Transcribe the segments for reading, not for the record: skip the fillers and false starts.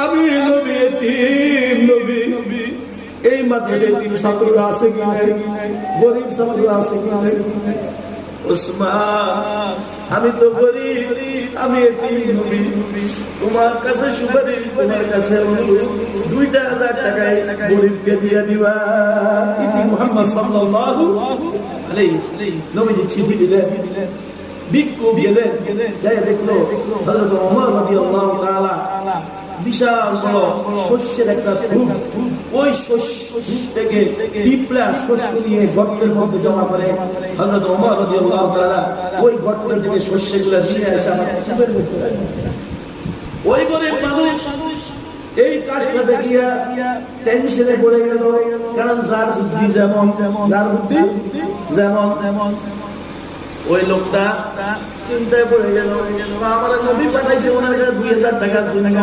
আমি নবী এতিম নবী এই মাদ্রাসায় তিন ছাত্র আছে কি নাই গরিব ছাত্র আছে কি নাই ওসমান আমি তো গরিব আমি এতিম নবী তোমার কাছে সুপারিশ তোমার কাছে 2000 টাকায় গরিবকে দিয়ে দিবা ইতি মুহাম্মদ সাল্লাল্লাহু আলাইহি নবীজি চিঠি দিলেন ভিক্ষুক গেলেন যাই দেখলো হযরত ওমর রাদিয়াল্লাহু তাআলা বিশাল শস্যের একটা থুপ ওই শস্য থেকে পিঁপড়া শস্য নিয়ে গর্তের মধ্যে জমা করে হযরত ওমর রাদিয়াল্লাহু তাআলা ওই গর্ত থেকে শস্যগুলো নিয়ে এসে আমার চিপের মধ্যে ওই গরিব মানুষ এই কাজটা দেখিয়া টেনশনে পড়ে গেল কারণ যার বুদ্ধি যেমন ওই লোকটা চিন্তায় পড়ে গেল আমার নবী পাঠাইছে ওনার কাছে 2000 টাকার জন্য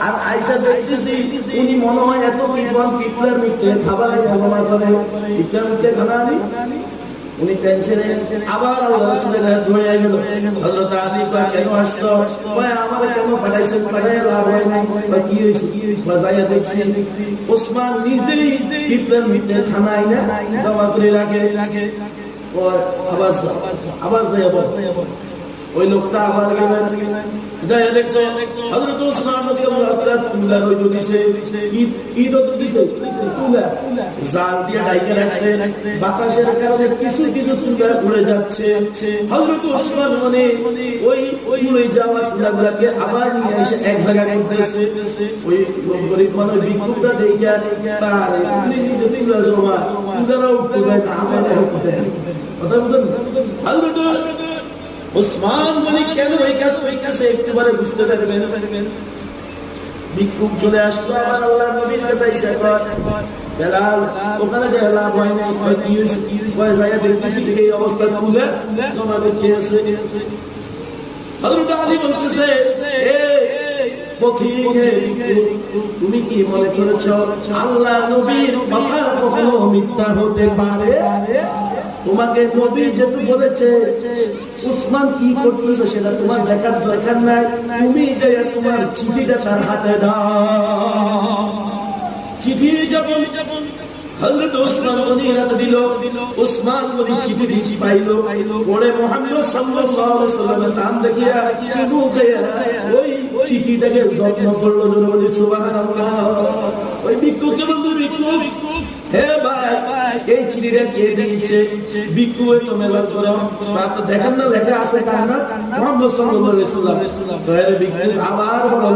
আর আয়েশা দেখতেছি উনি মনে হয় এত পিঁপড়ার মৃত্যু খাবার জমা করে পিঁপড়ার মৃত্যু খানা আনি উনি টেনশনে আবার আল্লাহ রাসূলের কাছে দৌড়ে গেল হযরত আলী কয় কেন আসলো কয় আমারে কেন পাঠাইছেন পাঠায় লাভ হয় নাই কয় কি হইছে বাজায়া দেখছি ওসমান নিজেই পিঁপড়ার মৃত্যু খানা আইনা জমা করে রাখে আবার ওই লোকটা আবার গেলেন যাই দেখলো হযরত ওসমান রাদিয়াল্লাহু তাআলা তুলার ওই দিছে কি তো দিছে তুলা জাল দিয়ে ঢাইকে রাখছে বাতাসের কারণে কিছু কিছু তুলা উড়ে যাচ্ছে হযরত ওসমান মানে ওই উড়ে যাওয়া তুলাগুলোকে আবার নিয়ে এসে এক জায়গায় করতেছে ওই গরিব মানুষ ভিক্ষুকটা দেইয়া তার নিজে তুলা জমা তুলারা উঠতে যায় তা আবার উঠতে কথা বুঝেন হযরত ওসমান মানে কেন ওই কাছে একবারে বুঝতে পারবেন ভিক্ষুক চলে আসলো আবার আল্লাহর নবীর কাছে এসে বেলাল ওখানে যে লাভ হয় নাই কয় যায় দেখতেছি এই অবস্থা তুলে জমা করতে আছে হযরত আলী বলতেছে তুমি কি মনে করেছো আল্লাহ নবীর কথা কখনো মিথ্যা হতে পারে তোমাকে নবী যেহেতু বলেছে উসমান কি করতেছে সেটা তোমার দেখার দরকার নাই তুমি যে তোমার চিঠিটা তার হাতে দাও চিঠি যখন হযরত ওসমান গনির হাতে দিল ওসমান গনি চিঠি পাইলো পরে মুহাম্মদ সাল্লাল্লাহু আলাইহি ওয়াসাল্লামের নাম দেখিয়া চিবুকে ওই চিঠিটাকে যত্ন করলো জোরে বলি সুবহানাল্লাহ ওই ভিক্ষুককে বলতো ভিক্ষুক হে ভাই এই চিঠিটা কে দিয়েছে ভিক্ষুক তো মেজাজ করো আপনি দেখেন না লেখা আছে কার নাম মুহাম্মদ সাল্লাল্লাহু আলাইহি ওয়াসাল্লাম ভিক্ষুক আবার বড়